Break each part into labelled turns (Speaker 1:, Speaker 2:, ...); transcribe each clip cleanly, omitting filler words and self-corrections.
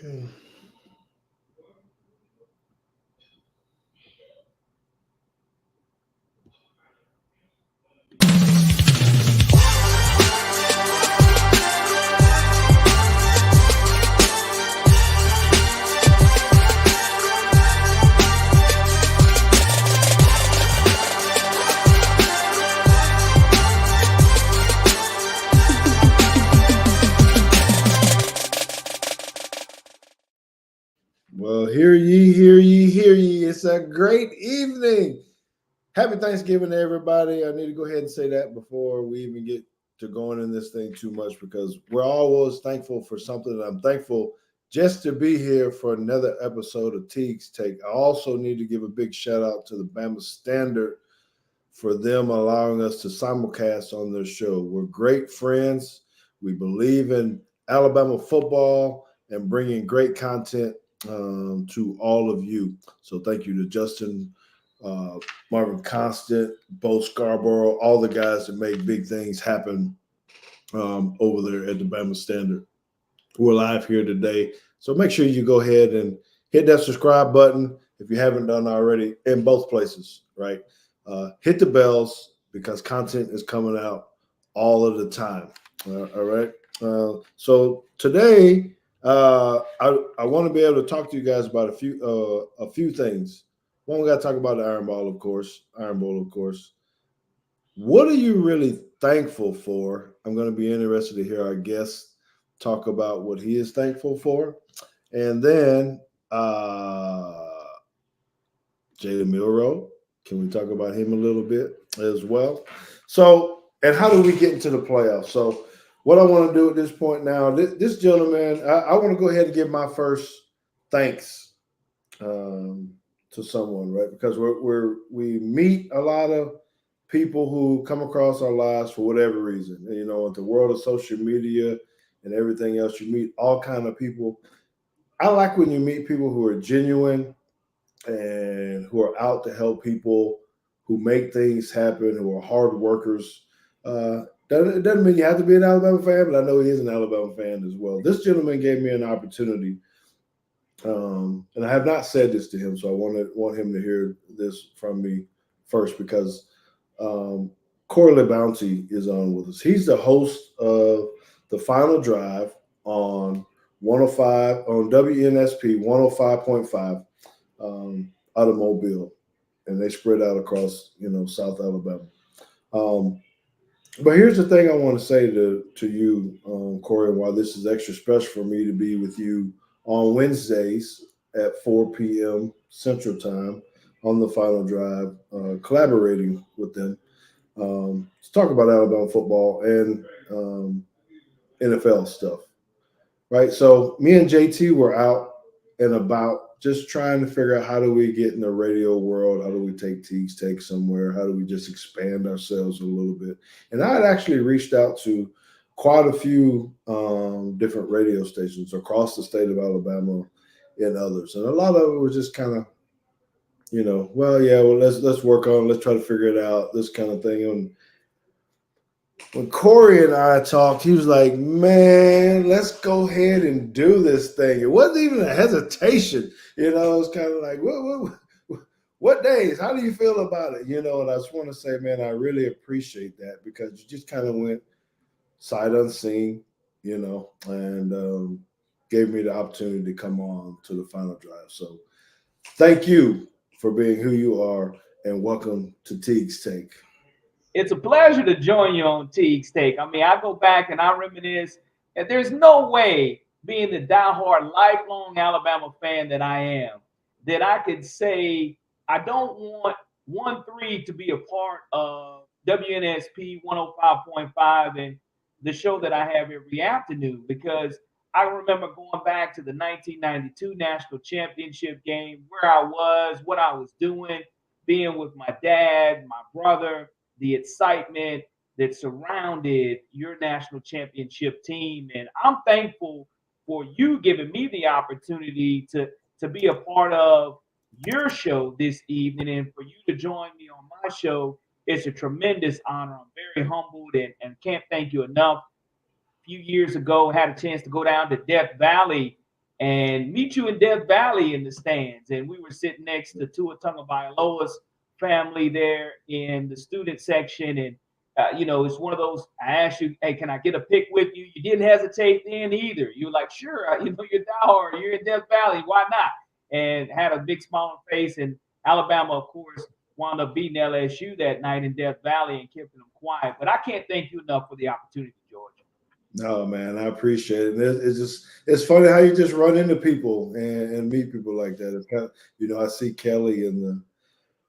Speaker 1: Okay. Well, hear ye, hear ye, hear ye. It's a great evening. Happy Thanksgiving to everybody. I need to go ahead and say that before we even get to going in this thing too much because we're always thankful for something. I'm thankful just to be here for another episode of Teague's Take. I also need to give a big shout out to the Bama Standard for them allowing us to simulcast on their show. We're great friends. We believe in Alabama football and bringing great content to all of you. So thank you to Justin, Marvin Constant, Bo Scarborough, all the guys that make big things happen over there at the Bama Standard. We're live here today. So make sure you go ahead and hit that subscribe button if you haven't done already in both places, right? Hit the bells because content is coming out all of the time. All right. So today, I want to be able to talk to you guys about a few things. One, we got to talk about the Iron Bowl, of course. What are you really thankful for? I'm going to be interested to hear our guest talk about what he is thankful for, and then Jalen Milroe. Can we talk about him a little bit as well? So, and how do we get into the playoffs? So, what I want to do at this point now, this gentleman, I want to go ahead and give my first thanks to someone, right? Because we meet a lot of people who come across our lives for whatever reason. And, in the world of social media and everything else, you meet all kind of people. I like when you meet people who are genuine and who are out to help people, who make things happen, who are hard workers. It doesn't mean you have to be an Alabama fan, but I know he is an Alabama fan as well. This gentleman gave me an opportunity, and I have not said this to him, so I want him to hear this from me first because Corey LaBounty is on with us. He's the host of the Final Drive on 105 on WNSP 105.5. Automobile, and they spread out across South Alabama. But here's the thing I want to say to you, Corey, why this is extra special for me to be with you on Wednesdays at 4 p.m. Central Time on the Final Drive, collaborating with them to talk about Alabama football and NFL stuff. Right, so me and JT were out and about just trying to figure out how do we get in the radio world, how do we take Teague's Take somewhere, how do we just expand ourselves a little bit. And I had actually reached out to quite a few different radio stations across the state of Alabama and others. And a lot of it was just kind of, let's work on it, let's try to figure it out, this kind of thing. And when Corey and I talked, he was like, man, let's go ahead and do this thing. It wasn't even a hesitation. It was kind of like, what days? How do you feel about it? And I just want to say, man, I really appreciate that because you just kind of went sight unseen, and gave me the opportunity to come on to the Final Drive. So thank you for being who you are, and welcome to Teague's Take.
Speaker 2: It's a pleasure to join you on Teague's Take. I mean, I go back and I reminisce, and there's no way, being the diehard, lifelong Alabama fan that I am, that I could say I don't want 1-3 to be a part of WNSP 105.5 and the show that I have every afternoon, because I remember going back to the 1992 National Championship game, where I was, what I was doing, being with my dad, my brother, the excitement that surrounded your national championship team. And I'm thankful for you giving me the opportunity to be a part of your show this evening, and for you to join me on my show. It's a tremendous honor. I'm very humbled and can't thank you enough. A few years ago, had a chance to go down to Death Valley and meet you in Death Valley in the stands. And we were sitting next to Tua Tagovailoa's family there in the student section. And, it's one of those, I asked you, hey, can I get a pic with you? You didn't hesitate then either. You were like, sure, you're diehard, you're in Death Valley, why not? And had a big smile on face. And Alabama, of course, wound up beating LSU that night in Death Valley and keeping them quiet. But I can't thank you enough for the opportunity, George.
Speaker 1: No, man, I appreciate it. It's funny how you just run into people and meet people like that. It's kind of, I see Kelly in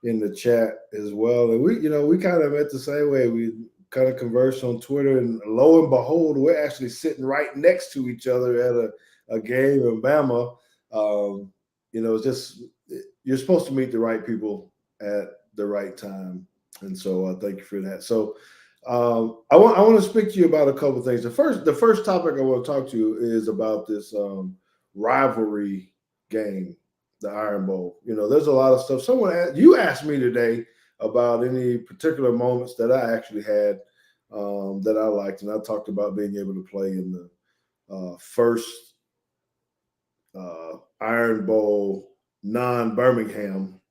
Speaker 1: the chat as well, and we kind of met the same way. We kind of conversed on Twitter, and lo and behold, we're actually sitting right next to each other at a game in Bama. It's just you're supposed to meet the right people at the right time, and so thank you for that. So. I want to speak to you about a couple of things. The first topic I want to talk to you is about this rivalry game, the Iron Bowl. There's a lot of stuff. You asked me today about any particular moments that I actually had that I liked, and I talked about being able to play in the first Iron Bowl non-Birmingham.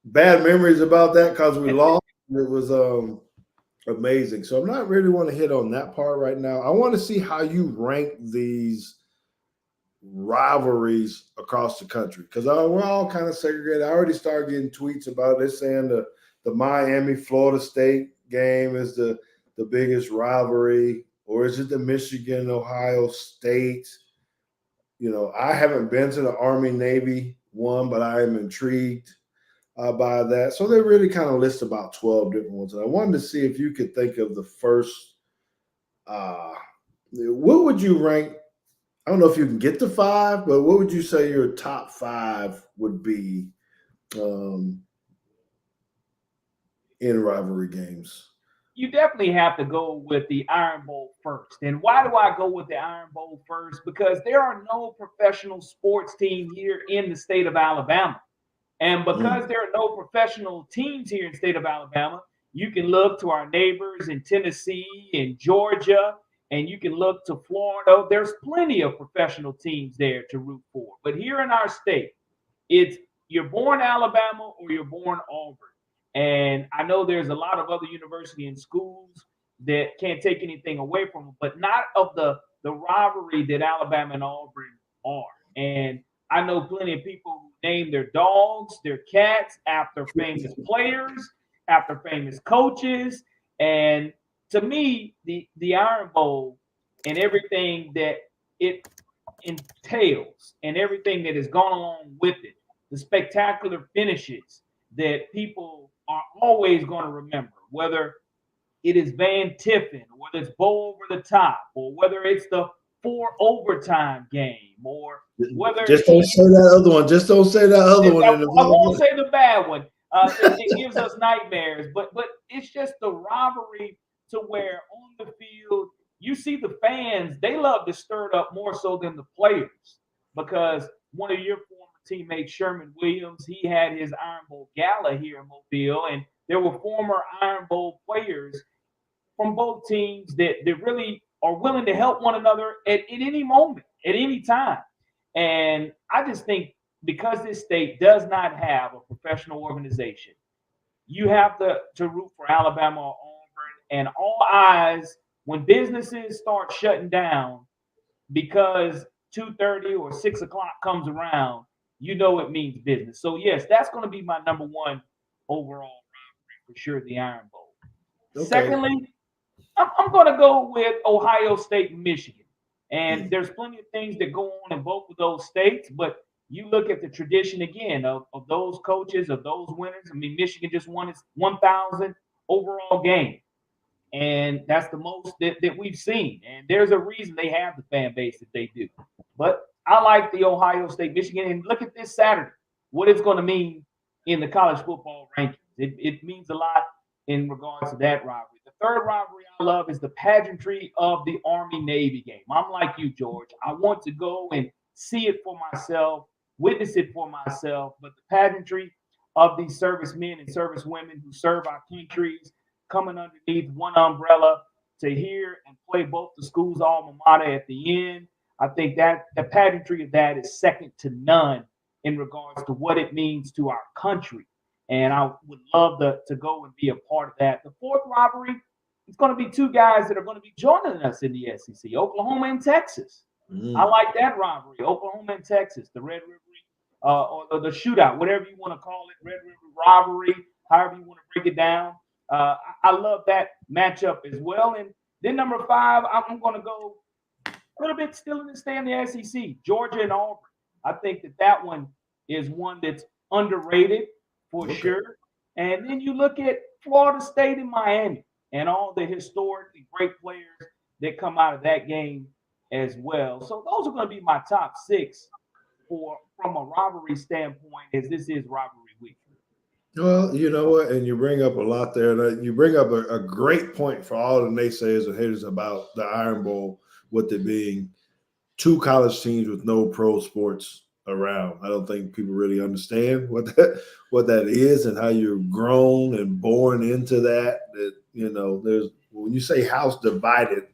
Speaker 1: Bad memories about that because we lost. It was amazing. So I'm not really want to hit on that part right now. I want to see how you rank these rivalries across the country because we're all kind of segregated. I already started getting tweets about it saying the Miami Florida State game is the biggest rivalry, or is it the Michigan Ohio State? I haven't been to the Army Navy one, but I am intrigued by that. So they really kind of list about 12 different ones. And I wanted to see if you could think of the first, what would you rank? I don't know if you can get to 5, but what would you say your top 5 would be in rivalry games?
Speaker 2: You definitely have to go with the Iron Bowl first. And why do I go with the Iron Bowl first? Because there are no professional sports team here in the state of Alabama. And because there are no professional teams here in the state of Alabama, you can look to our neighbors in Tennessee and Georgia, and you can look to Florida. There's plenty of professional teams there to root for. But here in our state, it's you're born Alabama or you're born Auburn. And I know there's a lot of other universities and schools that can't take anything away from them, but not of the rivalry that Alabama and Auburn are. And I know plenty of people who name their dogs, their cats after famous players, after famous coaches. And to me, the Iron Bowl and everything that it entails and everything that has gone along with it, the spectacular finishes that people are always going to remember, whether it is Van Tiffin, whether it's Bowl Over the Top, or whether it's the 4 overtime game, or whether
Speaker 1: just don't say that other one. Just don't say that other one.
Speaker 2: I won't say the bad one. It gives us nightmares, but it's just the rivalry to where on the field you see the fans. They love to stir it up more so than the players, because one of your former teammates, Sherman Williams, he had his Iron Bowl gala here in Mobile, and there were former Iron Bowl players from both teams that really are willing to help one another at any moment, at any time. And I just think because this state does not have a professional organization, you have to root for Alabama or Auburn, and all eyes when businesses start shutting down because 2:30 or 6 o'clock comes around, it means business. So yes, that's going to be my number one overall rivalry for sure, the Iron Bowl. Okay. Secondly, I'm going to go with Ohio State and Michigan. And there's plenty of things that go on in both of those states, but you look at the tradition again of those coaches, of those winners. I mean, Michigan just won its 1,000 overall game. And that's the most that we've seen. And there's a reason they have the fan base that they do. But I like the Ohio State, Michigan. And look at this Saturday, what it's going to mean in the college football rankings. It means a lot in regards to that rivalry. The third rivalry I love is the pageantry of the Army-Navy game. I'm like you, George. I want to go and see it for myself, witness it for myself. But the pageantry of these servicemen and servicewomen who serve our countries, coming underneath one umbrella to hear and play both the school's alma mater at the end. I think that the pageantry of that is second to none in regards to what it means to our country. And I would love to go and be a part of that. The fourth rivalry, it's going to be two guys that are going to be joining us in the SEC, Oklahoma and Texas. I like that rivalry, Oklahoma and Texas, the Red River or the shootout, whatever you want to call it, Red River rivalry, however you want to break it down. I love that matchup as well. And then number 5, I'm going to go a little bit still in the stay in the SEC, Georgia and Auburn. I think that one is one that's underrated for sure. And then you look at Florida State and Miami and all the historically great players that come out of that game as well. So those are going to be my top 6 from a rivalry standpoint, as this is rivalry week.
Speaker 1: Well, you know what, and you bring up a lot there. And you bring up a great point for all the naysayers and haters about the Iron Bowl, with it being 2 college teams with no pro sports around. I don't think people really understand what that is and how you're grown and born into that. That, you know, there's when you say house divided,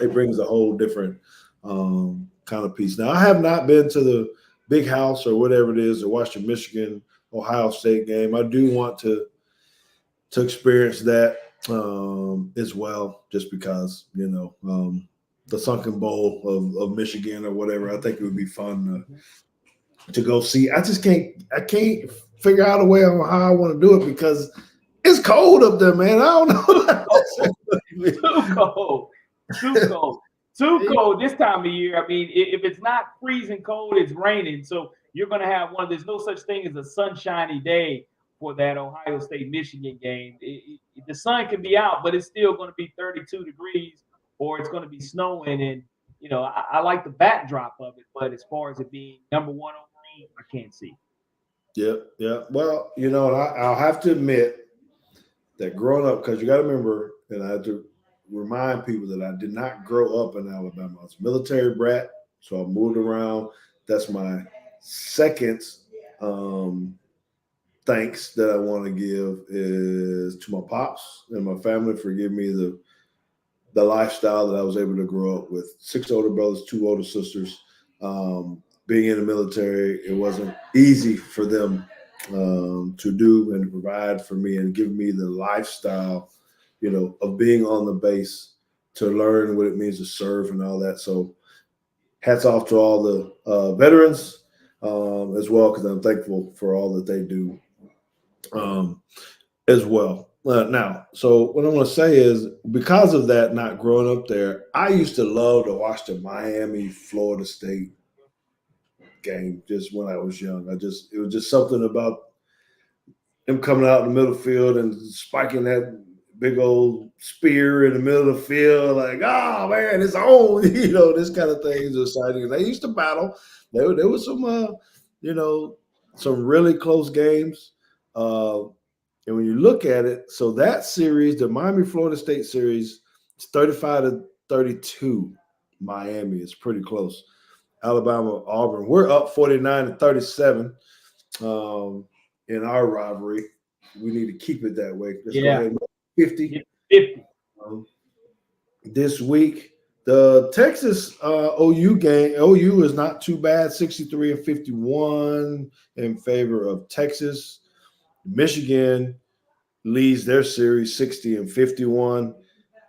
Speaker 1: it brings a whole different kind of piece. Now, I have not been to the Big House or whatever it is to watch the Michigan Ohio State game. I do want to experience that as well, just because, you know, the Sunken Bowl of Michigan or whatever. I think it would be fun to go see. I can't figure out a way on how I want to do it because it's cold up there, man. I don't know.
Speaker 2: Too cold this time of year. I mean, if it's not freezing cold, it's raining. So you're going to have there's no such thing as a sunshiny day for that Ohio State Michigan game. The sun can be out, but it's still going to be 32 degrees or it's going to be snowing. And, you know, I like the backdrop of it, but as far as it being number 1 overall, I can't see.
Speaker 1: Yeah. Well, you know, and I'll have to admit that growing up, because you got to remember, and I have to remind people that I did not grow up in Alabama. I was a military brat, so I moved around. That's my second thanks that I want to give is to my pops and my family for giving me the lifestyle that I was able to grow up with. 6 older brothers, 2 older sisters. Being in the military, it wasn't easy for them to do and provide for me and give me the lifestyle, you know, of being on the base to learn what it means to serve and all that. So hats off to all the veterans as well, because I'm thankful for all that they do as well. Now, so what I want to say is, because of that, not growing up there, I used to love to watch the Miami, Florida State game just when I was young. It was just something about him coming out in the middle of the field and spiking that big old spear in the middle of the field, like, oh man, it's on, you know, this kind of thing is exciting. They used to battle. There was some, you know, some really close games. And when you look at it, so that series, the Miami Florida State series, it's 35-32. Miami is pretty close. Alabama, Auburn, we're up 49-37 in our rivalry. We need to keep it that way. Let's go ahead and 50. This week, the Texas OU game, OU is not too bad, 63-51 in favor of Texas. Michigan leads their series 60-51.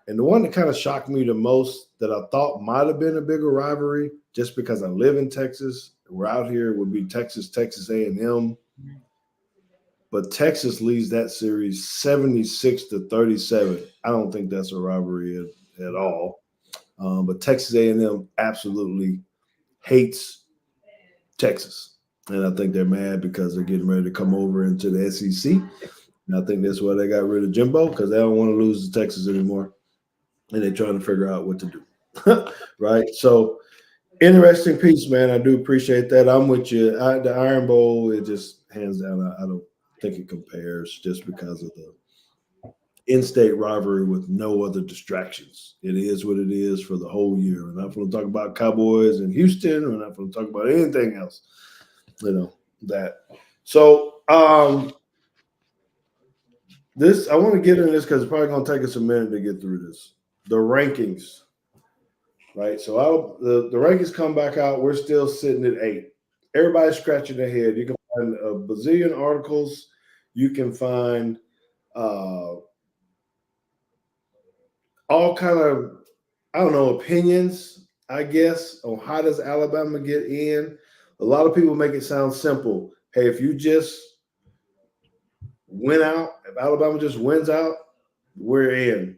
Speaker 1: And the one that kind of shocked me the most, that I thought might have been a bigger rivalry, just because I live in Texas, we're out here, would be Texas A&M. But Texas leads that series 76-37. I don't think that's a rivalry at all. But Texas A&M absolutely hates Texas. And I think they're mad because they're getting ready to come over into the SEC. And I think that's why they got rid of Jimbo, because they don't want to lose to Texas anymore. And they're trying to figure out what to do. Right? So, interesting piece, man. I do appreciate that. I'm with you. The Iron Bowl, it just hands down, I don't think it compares, just because of the in-state rivalry with no other distractions. It is what it is for the whole year. We're not going to talk about Cowboys in Houston. We're not going to talk about anything else. You know, that. So, this, I want to get into this because it's probably going to take us a minute to get through this. The rankings right? So the rankings come back out. We're still sitting at 8. Everybody's scratching their head. You can find a bazillion articles. You can find all kind of, I don't know, opinions, I guess, on how does Alabama get in. A lot of people make it sound simple. Hey, if you just win out, if Alabama just wins out, we're in.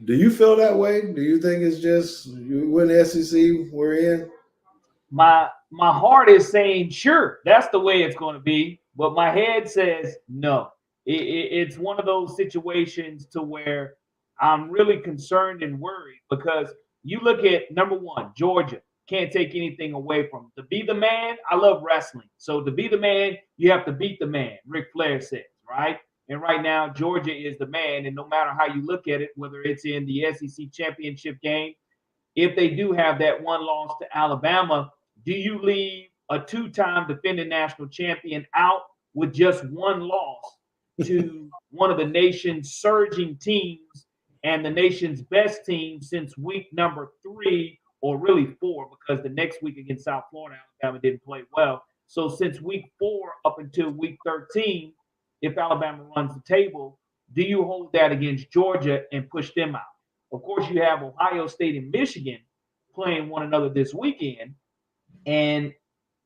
Speaker 1: Do you feel that way? Do you think it's just you win the SEC, we're in?
Speaker 2: My heart is saying sure, that's the way it's going to be, but my head says no. It's one of those situations to where I'm really concerned and worried because you look at number one, Georgia can't take anything away from them. To be the man, I love wrestling. So to be the man, you have to beat the man. Ric Flair says, right? And right now, Georgia is the man. And no matter how you look at it, whether it's in the SEC championship game, if they do have that one loss to Alabama, do you leave a two-time defending national champion out with just one loss to one of the nation's surging teams and the nation's best team since week number 3, or really 4, because the next week against South Florida, Alabama didn't play well. So since week 4 up until week 13, if Alabama runs the table, do you hold that against Georgia and push them out? Of course, you have Ohio State and Michigan playing one another this weekend, and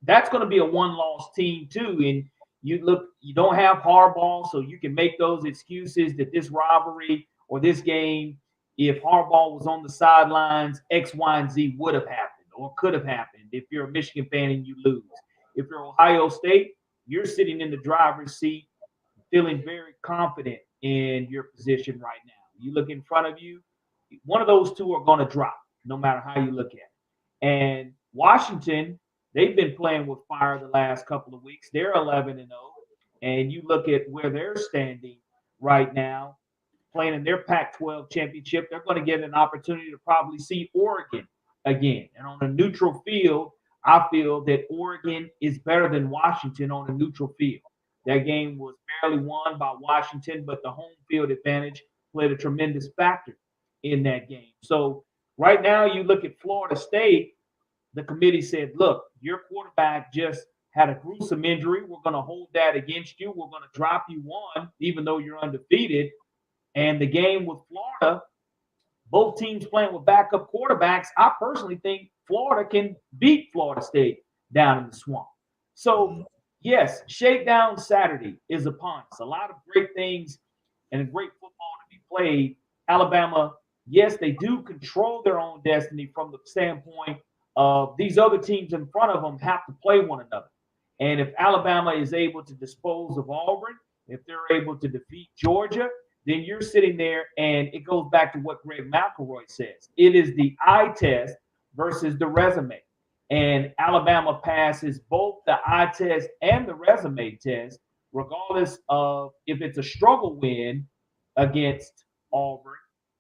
Speaker 2: that's going to be a one-loss team too. And you don't have Harbaugh, so you can make those excuses that this rivalry or this game, if Harbaugh was on the sidelines, X, Y, and Z would have happened or could have happened if you're a Michigan fan and you lose. If you're Ohio State, you're sitting in the driver's seat feeling very confident in your position right now. You look in front of you, one of those two are going to drop no matter how you look at it. And Washington, they've been playing with fire the last couple of weeks. They're 11-0. And you look at where they're standing right now, playing in their Pac-12 championship, they're going to get an opportunity to probably see Oregon again. And on a neutral field, I feel that Oregon is better than Washington on a neutral field. That game was barely won by Washington, but the home field advantage played a tremendous factor in that game. So right now, you look at Florida State, the committee said, look, your quarterback just had a gruesome injury. We're going to hold that against you. We're going to drop you one, even though you're undefeated. And the game with Florida, both teams playing with backup quarterbacks, I personally think Florida can beat Florida State down in the swamp. So, yes, Shakedown Saturday is upon us. A lot of great things and a great football to be played. Alabama, yes, they do control their own destiny from the standpoint of these other teams in front of them have to play one another. And if Alabama is able to dispose of Auburn, if they're able to defeat Georgia, then you're sitting there, and it goes back to what Greg McElroy says. It is the eye test versus the resume. And Alabama passes both the eye test and the resume test, regardless of if it's a struggle win against Auburn.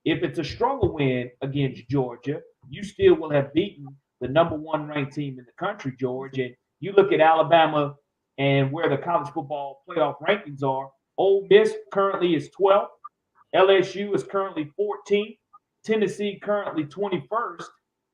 Speaker 2: If it's a struggle win against Georgia, you still will have beaten the number 1 ranked team in the country, Georgia. And you look at Alabama and where the college football playoff rankings are. Ole Miss currently is 12th. LSU is currently 14th. Tennessee currently 21st.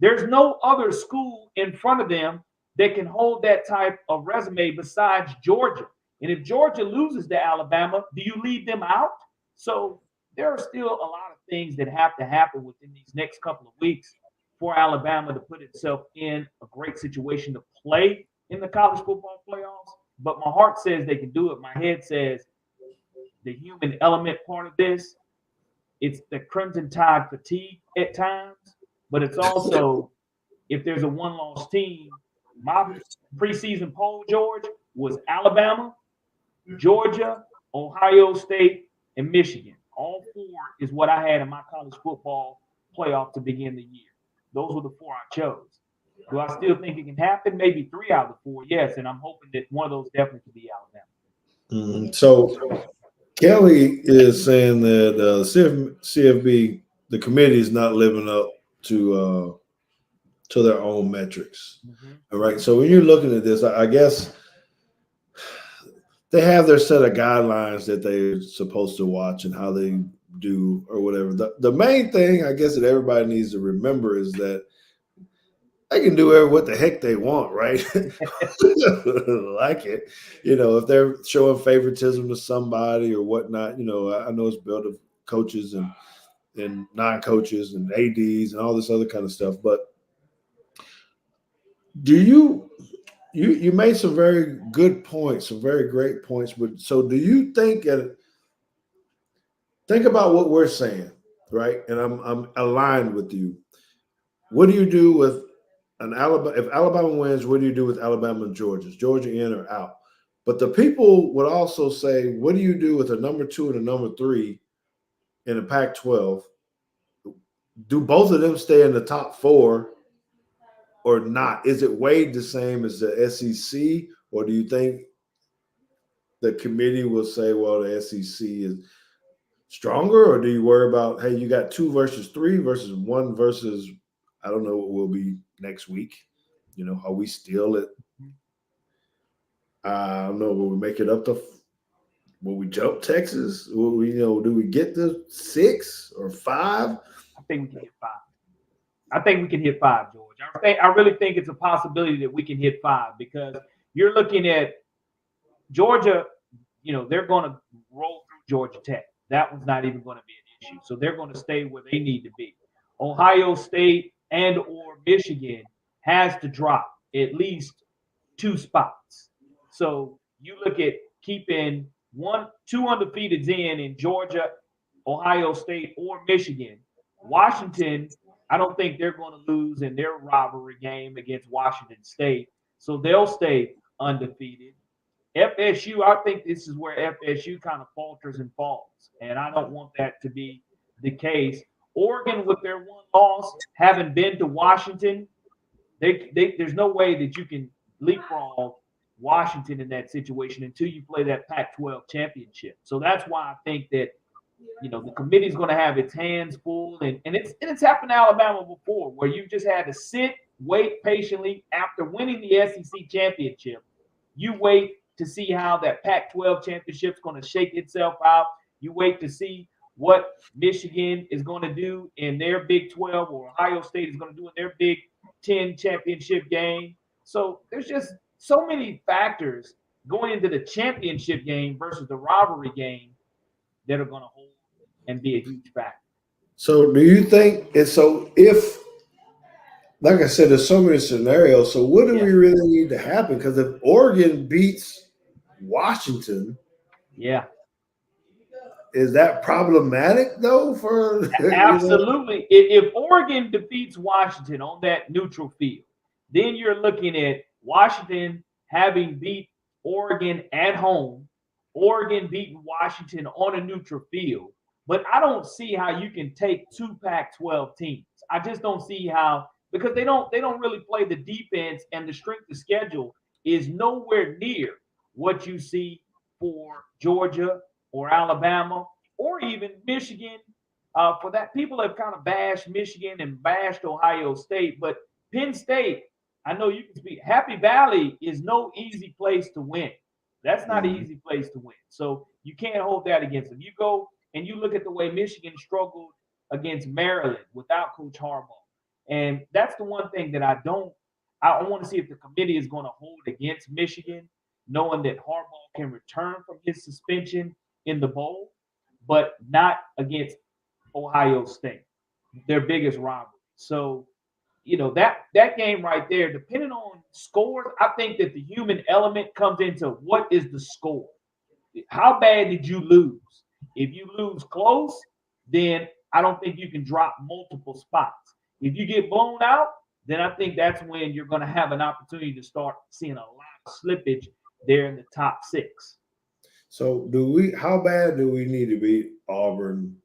Speaker 2: There's no other school in front of them that can hold that type of resume besides Georgia. And if Georgia loses to Alabama, do you leave them out? So there are still a lot of things that have to happen within these next couple of weeks for Alabama to put itself in a great situation to play in the college football playoffs. But my heart says they can do it. My head says the human element part of this, it's the Crimson Tide fatigue at times, but it's also if there's a one-loss team. My preseason poll, George, was Alabama, Georgia, Ohio State, and Michigan. All 4 is what I had in my college football playoff to begin the year. Those were the 4 I chose. Do I still think it can happen? Maybe 3 out of the 4, yes, and I'm hoping that one of those definitely could be Alabama.
Speaker 1: So Kelly is saying that CFB, the committee, is not living up to their own metrics. Mm-hmm. All right. So when you're looking at this, I guess they have their set of guidelines that they're supposed to watch and how they do or whatever. The main thing I guess that everybody needs to remember is that they can do what the heck they want, right? Like it, if they're showing favoritism to somebody or whatnot. I know it's built of coaches and non-coaches and ads and all this other kind of stuff. But do you made some very good points, some very great points. But so do you think about what we're saying, right? And I'm aligned with you. What do you do with an Alabama? If Alabama wins, what do you do with Alabama and Georgia? Is Georgia in or out? But the people would also say, what do you do with a number 2 and a number 3 in the Pac-12? Do both of them stay in the top 4 or not? Is it weighed the same as the SEC, or do you think the committee will say, well, the SEC is stronger, or do you worry about, hey, you got 2 versus 3 versus 1 versus, I don't know what will be next week? Are we still at, I don't know, will we make it up to, will we jump Texas? Will we, do we get to 6 or 5?
Speaker 2: I think we can hit 5. I think we can hit 5, George. I really think it's a possibility that we can hit 5 because you're looking at Georgia, they're going to roll through Georgia Tech. That one's not even going to be an issue. So they're going to stay where they need to be. Ohio State and or Michigan has to drop at least 2 spots. So you look at keeping 2 undefeateds in Georgia, Ohio State, or Michigan. Washington, I don't think they're going to lose in their rivalry game against Washington State. So they'll stay undefeated. FSU, I think this is where FSU kind of falters and falls. And I don't want that to be the case. Oregon, with their 1 loss, having been to Washington, there's no way that you can leapfrog Washington in that situation until you play that Pac-12 championship. So that's why I think that the committee's going to have its hands full, and it's happened to Alabama before, where you just had to sit, wait patiently after winning the SEC championship. You wait to see how that Pac-12 championship is going to shake itself out. You wait to see what Michigan is going to do in their Big 12, or Ohio State is going to do in their Big 10 championship game. So there's just so many factors going into the championship game versus the rivalry game that are going to hold and be a huge factor.
Speaker 1: So do you think, and so if, like I said, there's so many scenarios, so what do we really need to happen? Because if Oregon beats Washington, is that problematic though? For
Speaker 2: absolutely, if Oregon defeats Washington on that neutral field, then you're looking at Washington having beat Oregon at home, Oregon beating Washington on a neutral field. But I don't see how you can take 2 Pac-12 teams. I just don't see how, because they don't really play the defense, and the strength of schedule is nowhere near what you see for Georgia or Alabama or even Michigan. For that, people have kind of bashed Michigan and bashed Ohio State, but Penn State, I know you can speak. Happy Valley is no easy place to win. That's not an easy place to win. So you can't hold that against them. You go and you look at the way Michigan struggled against Maryland without Coach Harbaugh. And that's the one thing that I want to see if the committee is going to hold against Michigan, knowing that Harbaugh can return from his suspension in the bowl, but not against Ohio State, their biggest rival. So, that game right there, depending on scores, I think that the human element comes into what is the score. How bad did you lose? If you lose close, then I don't think you can drop multiple spots. If you get blown out, then I think that's when you're going to have an opportunity to start seeing a lot of slippage there in the top 6.
Speaker 1: So how bad do we need to beat Auburn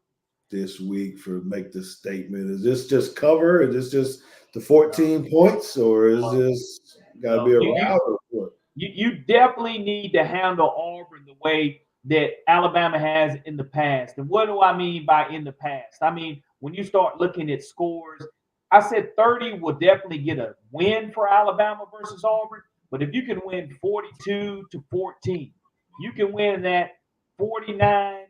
Speaker 1: this week for make this statement? Is this just cover? Is this just the 14 points, or is this got to be a route or what?
Speaker 2: You definitely need to handle Auburn the way that Alabama has in the past. And what do I mean by in the past? I mean, when you start looking at scores, I said 30 will definitely get a win for Alabama versus Auburn. But if you can win 42-14, you can win that 49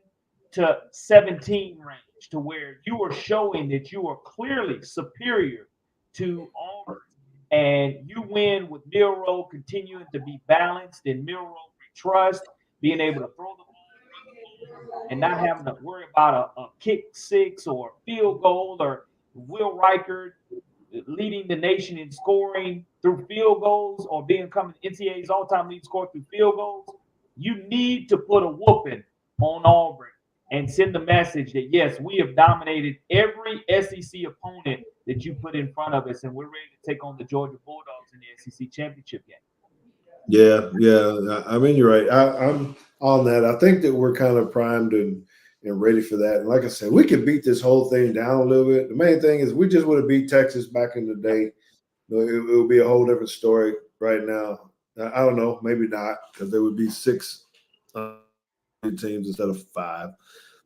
Speaker 2: to 17 range, to where you are showing that you are clearly superior to Auburn. And you win with Milroe continuing to be balanced and Milroe trust, being able to throw the ball and not having to worry about a kick six or field goal, or Will Reichert leading the nation in scoring through field goals, or becoming NCAA's all-time lead scorer through field goals. You need to put a whooping on Auburn and send the message that, yes, we have dominated every SEC opponent that you put in front of us, and we're ready to take on the Georgia Bulldogs in the SEC championship game.
Speaker 1: Yeah. I mean, you're right. I'm on that. I think that we're kind of primed and ready for that. And like I said, we could beat this whole thing down a little bit. The main thing is we just would have beat Texas back in the day. It would be a whole different story right now. I don't know, maybe not, because there would be 6 teams instead of 5.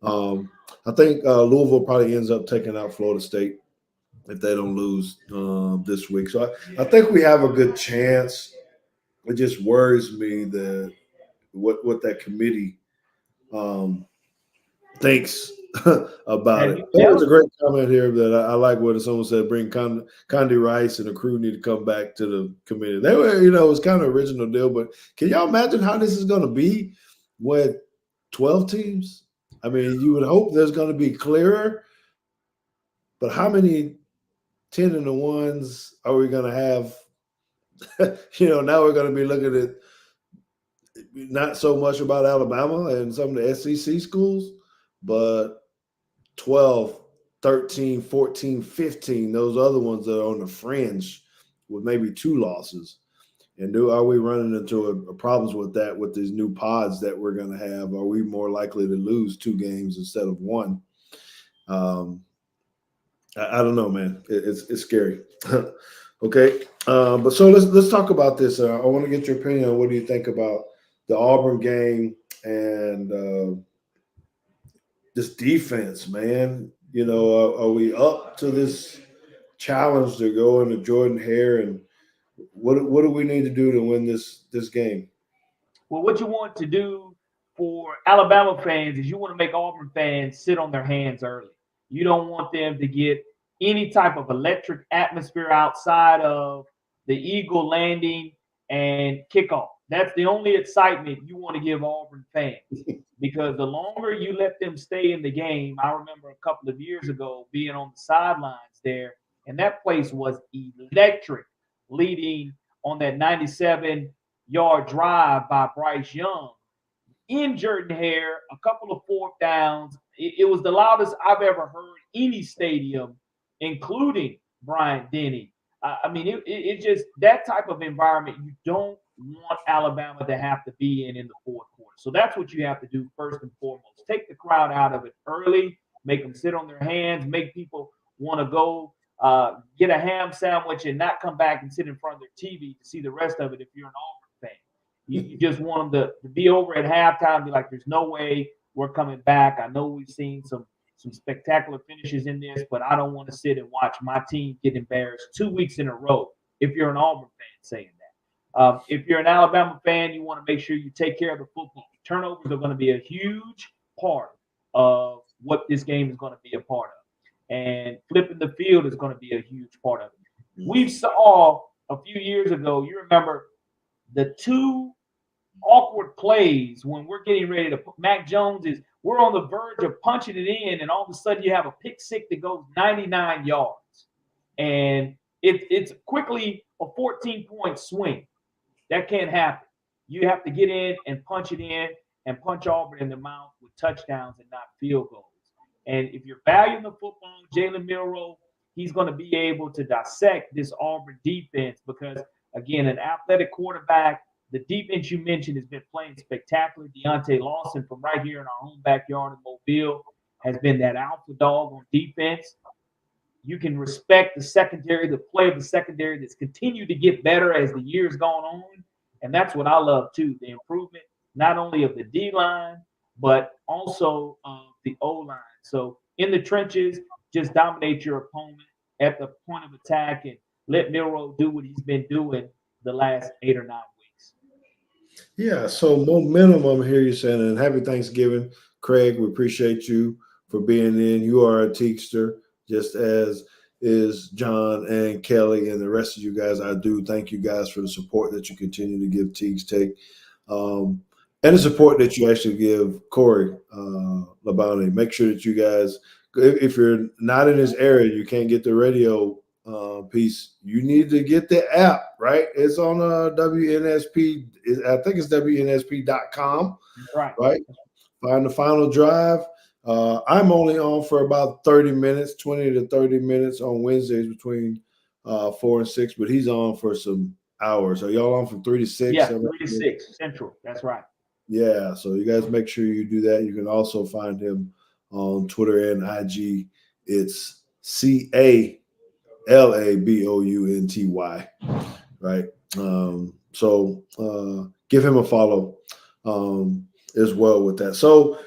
Speaker 1: I think Louisville probably ends up taking out Florida State if they don't lose this week. So I think we have a good chance. It just worries me that what that committee thinks about it. There was a great comment here that I like what someone said, bring Condi Rice and the crew need to come back to the committee. They were, it was kind of original deal, but can y'all imagine how this is going to be with 12 teams? I mean, you would hope there's going to be clearer, but how many 10-1s are we going to have? Now we're going to be looking at not so much about Alabama and some of the SEC schools, but 12, 13, 14, 15, those other ones that are on the fringe with maybe 2 losses. And are we running into problems with that with these new pods that we're going to have? Are we more likely to lose 2 games instead of 1? I don't know, man. It's scary. Okay, but so let's talk about this. I want to get your opinion on what do you think about the Auburn game and this defense, man. Are we up to this challenge to go into Jordan Hare, and what do we need to do to win this game?
Speaker 2: Well, what you want to do for Alabama fans is you want to make Auburn fans sit on their hands early. You don't want them to get any type of electric atmosphere outside of the Eagle landing and kickoff. That's the only excitement you want to give Auburn fans, because the longer you let them stay in the game, I remember a couple of years ago being on the sidelines there, and that place was electric, leading on that 97-yard drive by Bryce Young in Jordan Hare, a couple of 4th downs. It was the loudest I've ever heard any stadium, including Bryant-Denny. I mean, it just that type of environment you don't want Alabama to have to be in the 4th quarter. So that's what you have to do first and foremost. Take the crowd out of it early, make them sit on their hands, make people want to go get a ham sandwich and not come back and sit in front of their TV to see the rest of it if you're an Auburn fan. You just want them to be over at halftime, be like, there's no way we're coming back. I know we've seen some spectacular finishes in this, but I don't want to sit and watch my team get embarrassed 2 weeks in a row if you're an Auburn fan saying that. If you're an Alabama fan, you want to make sure you take care of the football. Turnovers are going to be a huge part of what this game is going to be a part of. And flipping the field is going to be a huge part of it. We saw a few years ago, you remember the 2 awkward plays when we're getting ready to – Mac Jones we're on the verge of punching it in, and all of a sudden you have a pick six that goes 99 yards. And it's quickly a 14-point swing. That can't happen. You have to get in and punch it in and punch Auburn in the mouth with touchdowns and not field goals. And if you're valuing the football, Jalen Milroe, he's going to be able to dissect this Auburn defense because, again, an athletic quarterback, the defense you mentioned has been playing spectacular. Deontay Lawson from right here in our home backyard in Mobile has been that alpha dog on defense. You can respect the secondary, the play of the secondary that's continued to get better as the year's gone on. And that's what I love, too, the improvement not only of the D-line, but also of the O-line. So in the trenches, just dominate your opponent at the point of attack and let Milroe do what he's been doing the last 8 or 9 weeks.
Speaker 1: Yeah, so momentum, I'm here you're saying, and happy Thanksgiving Craig, we appreciate you for being in. You are a Teakster, just as is John and Kelly and the rest of you guys. I do thank you guys for the support that you continue to give Teague's Take, and the support that you actually give Corey LaBounty. Make sure that you guys, if you're not in this area, you can't get the radio piece, you need to get the app, right? It's on WNSP. I think it's WNSP.com, right? Find the Final Drive. I'm only on for about 30 minutes, 20 to 30 minutes on Wednesdays between 4 and 6, but he's on for some hours. Are y'all on from 3 to 6?
Speaker 2: Yeah, 3 to 6 Central. That's right.
Speaker 1: Yeah, so you guys make sure you do that. You can also find him on Twitter and IG. It's CALABOUNTY, right? So give him a follow as well with that. So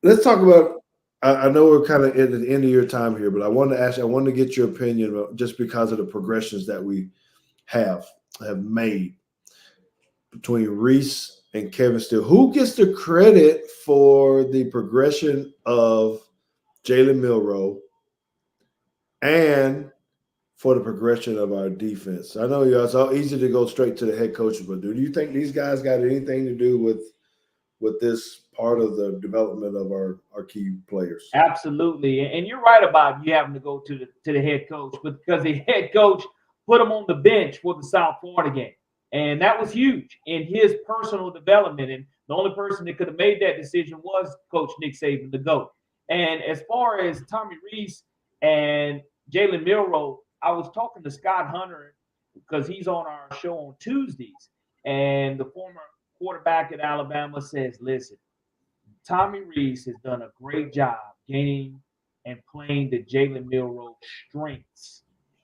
Speaker 1: let's talk about. I know we're kind of at the end of your time here, but I wanted to get your opinion about, just because of the progressions that we have made between Reese and Kevin Steele. Who gets the credit for the progression of Jalen Milroe and for the progression of our defense? I know it's so easy to go straight to the head coaches, but do you think these guys got anything to do with this part of the development of our key players?
Speaker 2: Absolutely. And you're right about you having to go to the head coach, but because the head coach put him on the bench for the South Florida game. And that was huge in his personal development. And the only person that could have made that decision was Coach Nick Saban, the GOAT. And as far as Tommy Reese and Jalen Milroe, I was talking to Scott Hunter because he's on our show on Tuesdays. And the former quarterback at Alabama says, listen, Tommy Reese has done a great job gaining and playing the Jalen Milroe strengths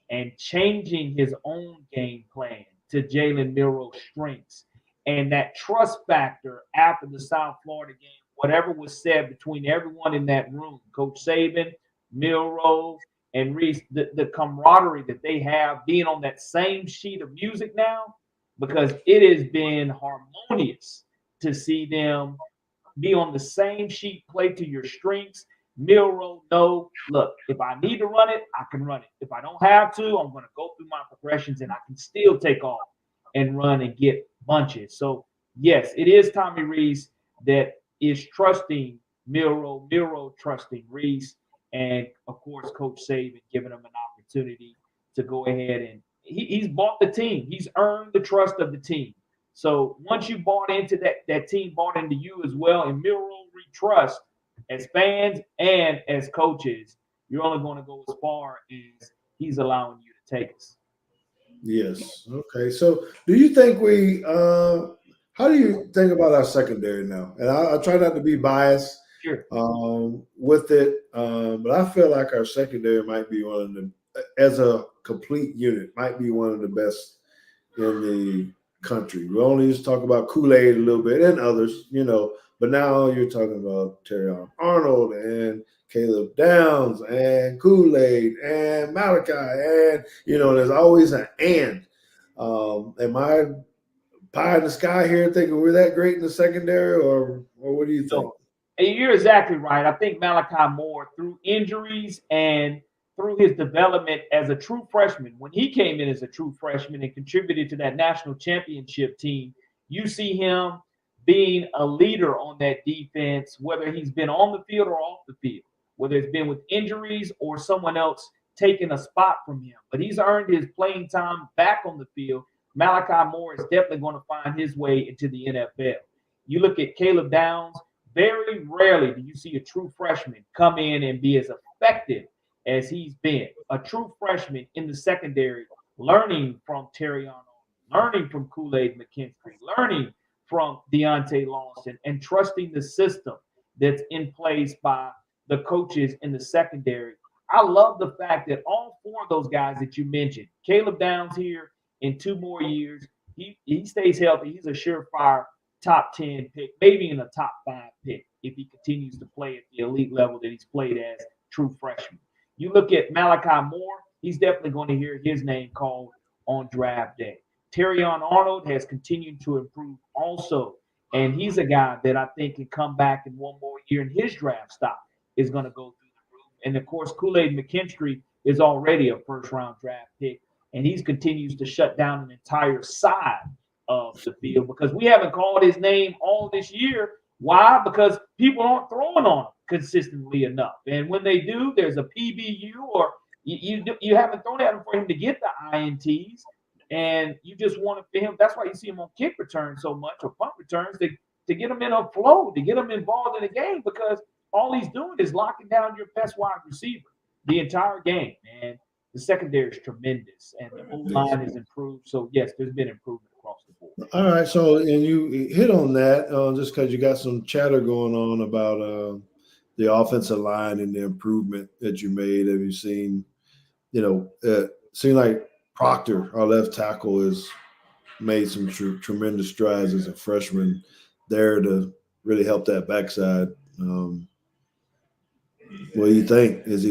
Speaker 2: and changing his own game plan to Jalen Milroe's strengths. And that trust factor after the South Florida game, whatever was said between everyone in that room, Coach Saban, Milroe, and Reese, the camaraderie that they have being on that same sheet of music now, because it has been harmonious to see them be on the same sheet, play to your strengths. Milroe, no, look, if I need to run it, I can run it. If I don't have to, I'm going to go through my progressions and I can still take off and run and get bunches. So, yes, it is Tommy Reese that is trusting Milroe, Milroe trusting Reese, and, of course, Coach Saban giving him an opportunity to go ahead and he's bought the team. He's earned the trust of the team. So once you bought into that team bought into you as well, and Milroe we trust as fans and as coaches, you're only going to go as far as he's allowing you to take us.
Speaker 1: Yes. Okay. So do you think how do you think about our secondary now? And I try not to be biased with it, but I feel like our secondary might be one of the, as a complete unit, might be one of the best in the country. We only just talk about Kool-Aid a little bit and others, but now you're talking about Terrion Arnold and Caleb Downs and Kool-Aid and Malachi, and there's always an and. Am I pie in the sky here thinking we're that great in the secondary, or what do you think?
Speaker 2: So, you're exactly right. I think Malachi Moore, through injuries and through his development as a true freshman, when he came in as a true freshman and contributed to that national championship team, you see him being a leader on that defense, whether he's been on the field or off the field, whether it's been with injuries or someone else taking a spot from him. But he's earned his playing time back on the field. Malachi Moore is definitely going to find his way into the NFL. You look at Caleb Downs, very rarely do you see a true freshman come in and be as effective as he's been. A true freshman in the secondary, learning from Terrion Arnold, learning from Kool-Aid McKinstry, learning from Deontay Lawson, and trusting the system that's in place by the coaches in the secondary. I love the fact that all four of those guys that you mentioned, Caleb Downs here in 2 more years, he stays healthy. He's a surefire top 10 pick, maybe in a top 5 pick if he continues to play at the elite level that he's played as true freshman. You look at Malachi Moore, he's definitely going to hear his name called on draft day. Terrion Arnold has continued to improve also, and he's a guy that I think can come back in 1 more year, and his draft stock is going to go through the roof. And of course, Kool-Aid McKinstry is already a first-round draft pick, and he continues to shut down an entire side of the field because we haven't called his name all this year. Why? Because people aren't throwing on him consistently enough. And when they do, there's a PBU or you haven't thrown at him for him to get the INTs. And you just want it for him. That's why you see him on kick returns so much or punt returns to get him in a flow, to get him involved in the game because all he's doing is locking down your best wide receiver the entire game. And the secondary is tremendous, and the O-line has improved. So, yes, there's been improvement across the board.
Speaker 1: All right. So, and you hit on that just because you got some chatter going on about the offensive line and the improvement that you made. Have you seen, seemed like Proctor, our left tackle, has made some tremendous strides as a freshman there to really help that backside. What do you think? Has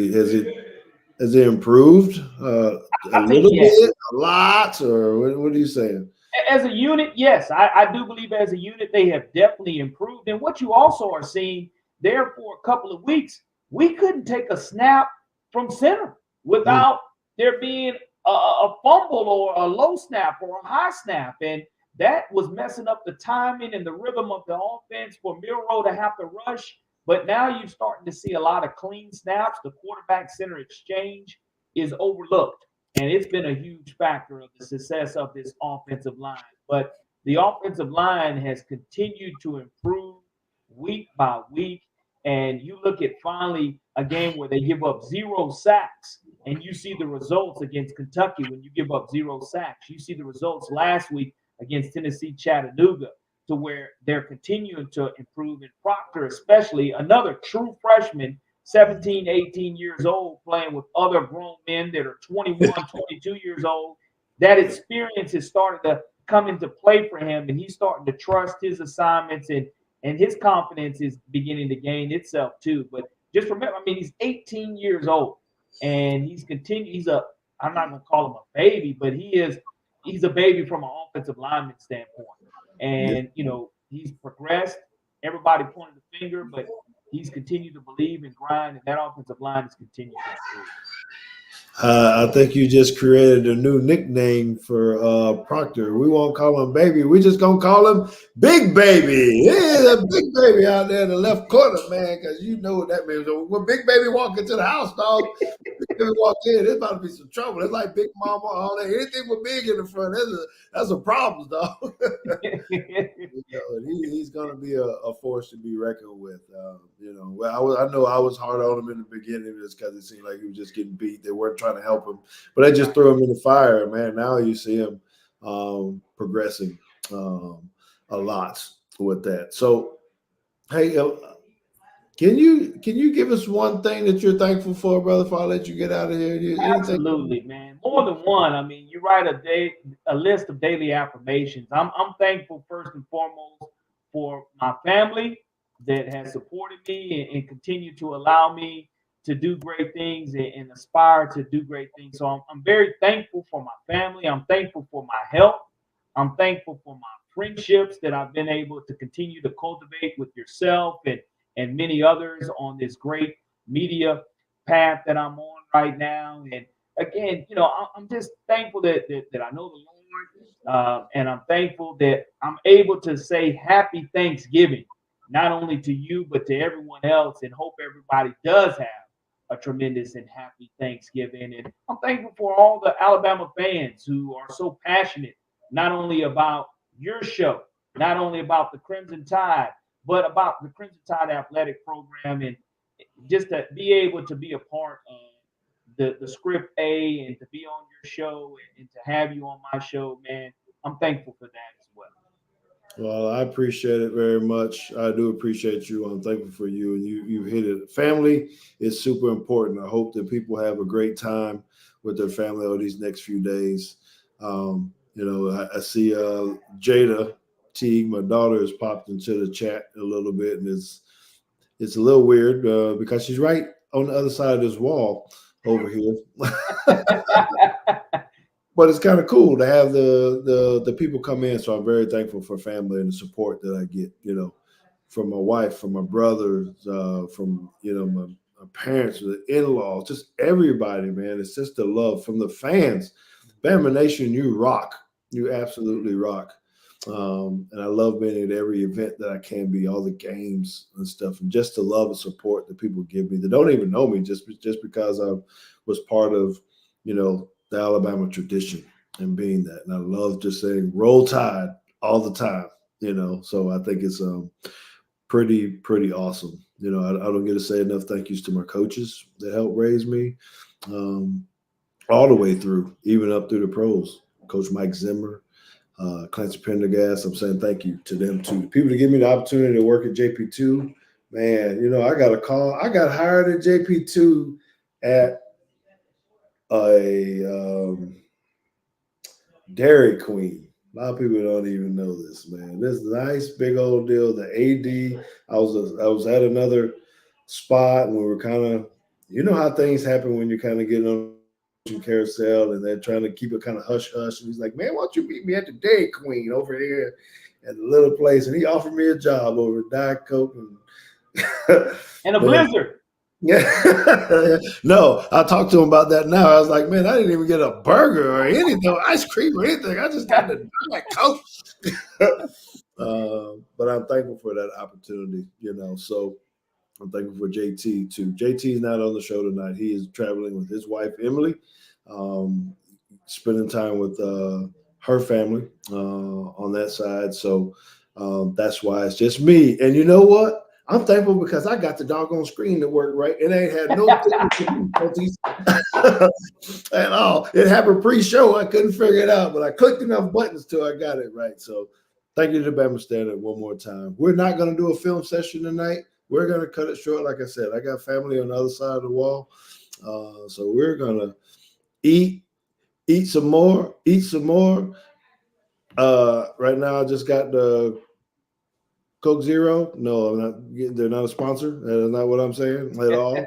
Speaker 1: he improved a little bit, a lot, or what are you saying?
Speaker 2: As a unit, yes, I do believe as a unit they have definitely improved. And what you also are seeing there for a couple of weeks, we couldn't take a snap from center without there being a fumble or a low snap or a high snap. And that was messing up the timing and the rhythm of the offense for Milroe to have to rush. But now you're starting to see a lot of clean snaps. The quarterback-center exchange is overlooked, and it's been a huge factor of the success of this offensive line. But the offensive line has continued to improve week by week, and you look at finally a game where they give up 0 sacks, and you see the results against Kentucky when you give up 0 sacks. You see the results last week against Tennessee Chattanooga, to where they're continuing to improve. In Proctor, especially, another true freshman, 17, 18 years old, playing with other grown men that are 21, 22 years old. That experience has started to come into play for him, and he's starting to trust his assignments, and his confidence is beginning to gain itself too. But just remember, he's 18 years old, and I'm not going to call him a baby, but he's a baby from an offensive lineman standpoint. And, he's progressed. Everybody pointed the finger, but he's continued to believe and grind, and that offensive line has continued to improve.
Speaker 1: I think you just created a new nickname for Proctor. We won't call him Baby. We're just going to call him Big Baby. Yeah, a Big Baby out there in the left corner, man, because you know what that means. When Big Baby walk into the house, dog, Big Baby walk in, there's about to be some trouble. It's like Big Mama, all that. Anything with Big in the front, that's a problem, dog. He's going to be a force to be reckoned with. I know I was hard on him in the beginning just because it seemed like he was just getting beat. They weren't trying to help him, but they just threw him in the fire, man. Now you see him progressing a lot with that. So, hey, can you give us one thing that you're thankful for, brother, before I let you get out of here?
Speaker 2: Absolutely, man. More than one. You write a list of daily affirmations. I'm thankful first and foremost for my family that has supported me and continue to allow me to do great things and aspire to do great things. So I'm very thankful for my family. I'm thankful for my health. I'm thankful for my friendships that I've been able to continue to cultivate with yourself and many others on this great media path that I'm on right now. And again, I'm just thankful that I know the Lord, and I'm thankful that I'm able to say Happy Thanksgiving, not only to you, but to everyone else, and hope everybody does have a tremendous and happy Thanksgiving. And I'm thankful for all the Alabama fans who are so passionate, not only about your show, not only about the Crimson Tide, but about the Crimson Tide athletic program, and just to be able to be a part of the Script A and to be on your show and to have you on my show, man, I'm thankful for that as well.
Speaker 1: Well, I appreciate it very much. I do appreciate you. I'm thankful for you, and you hit it. Family is super important. I hope that people have a great time with their family over these next few days. I see Jada Teague, my daughter, has popped into the chat a little bit, and it's a little weird because she's right on the other side of this wall over here. But it's kind of cool to have the people come in. So I'm very thankful for family and the support that I get, from my wife, from my brothers, from my parents, the in-laws, just everybody, man. It's just the love from the fans. Bama Nation, you rock. You absolutely rock. And I love being at every event that I can be, all the games and stuff, and just the love and support that people give me that don't even know me, just because I was part of, the Alabama tradition and being that. And I love just saying "Roll Tide" all the time, So I think it's pretty awesome. I don't get to say enough thank yous to my coaches that helped raise me all the way through, even up through the pros. Coach Mike Zimmer, Clancy Pendergast, I'm saying thank you to them too. The people that give me the opportunity to work at JP2, man, I got a call. I got hired at JP2 at a Dairy Queen. A lot of people don't even know this, man. This nice big old deal. The AD, I was at another spot and we were kind of, how things happen when you're kind of getting on carousel and they're trying to keep it kind of hush hush. And he's like, man, why don't you meet me at the Dairy Queen over here at the little place? And he offered me a job over at Diet Coke
Speaker 2: and a blizzard.
Speaker 1: Yeah. No, I talked to him about that now. I was like, man, I didn't even get a burger or anything, ice cream or anything. I just got the Diet Coke. But I'm thankful for that opportunity, So I'm thankful for JT too. JT's not on the show tonight. He is traveling with his wife, Emily, spending time with her family on that side. So that's why it's just me. And you know what? I'm thankful because I got the doggone screen to work right. It ain't had no difficulties at all. It happened pre-show. I couldn't figure it out, but I clicked enough buttons till I got it right. So thank you to the Bama Standard one more time. We're not going to do a film session tonight. We're going to cut it short. Like I said, I got family on the other side of the wall. So we're going to eat some more. Right now, I just got the Coke Zero. No, they're not a sponsor. That's not what I'm saying at all.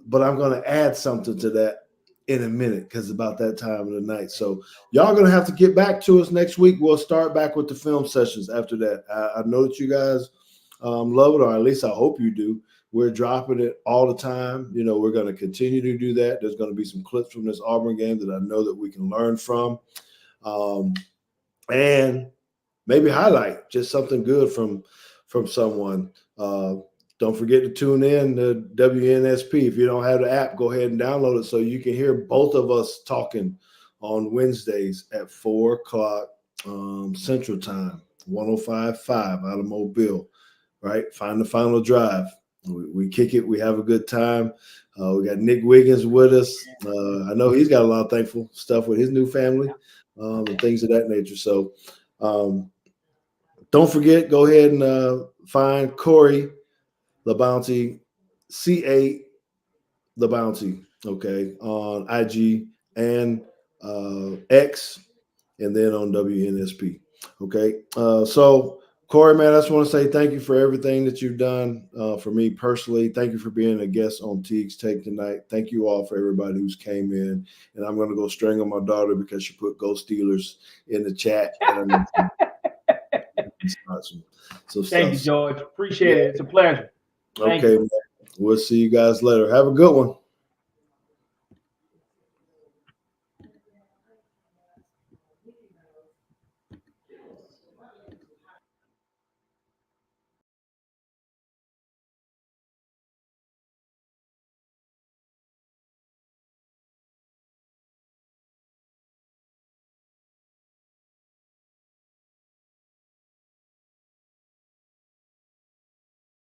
Speaker 1: But I'm going to add something to that in a minute because it's about that time of the night. So y'all going to have to get back to us next week. We'll start back with the film sessions after that. I know that you guys love it, or at least I hope you do. We're dropping it all the time. We're going to continue to do that. There's going to be some clips from this Auburn game that I know that we can learn from. And maybe highlight just something good from someone. Don't forget to tune in to WNSP. If you don't have the app, go ahead and download it so you can hear both of us talking on Wednesdays at 4 o'clock Central Time, 105.5 out of Mobile, right? Find the final drive. We kick it. We have a good time. We got Nick Wiggins with us. I know he's got a lot of thankful stuff with his new family and things of that nature. So don't forget, go ahead and find Corey LaBounty, C8 LaBounty, okay, on IG and X, and then on WNSP, okay? So, Corey, man, I just want to say thank you for everything that you've done for me personally. Thank you for being a guest on Teague's Take tonight. Thank you all for everybody who's came in. And I'm going to go strangle my daughter because she put Go Steelers in the chat. So
Speaker 2: thank you, George. Appreciate it. It's a pleasure.
Speaker 1: Okay, man. We'll see you guys later. Have a good one.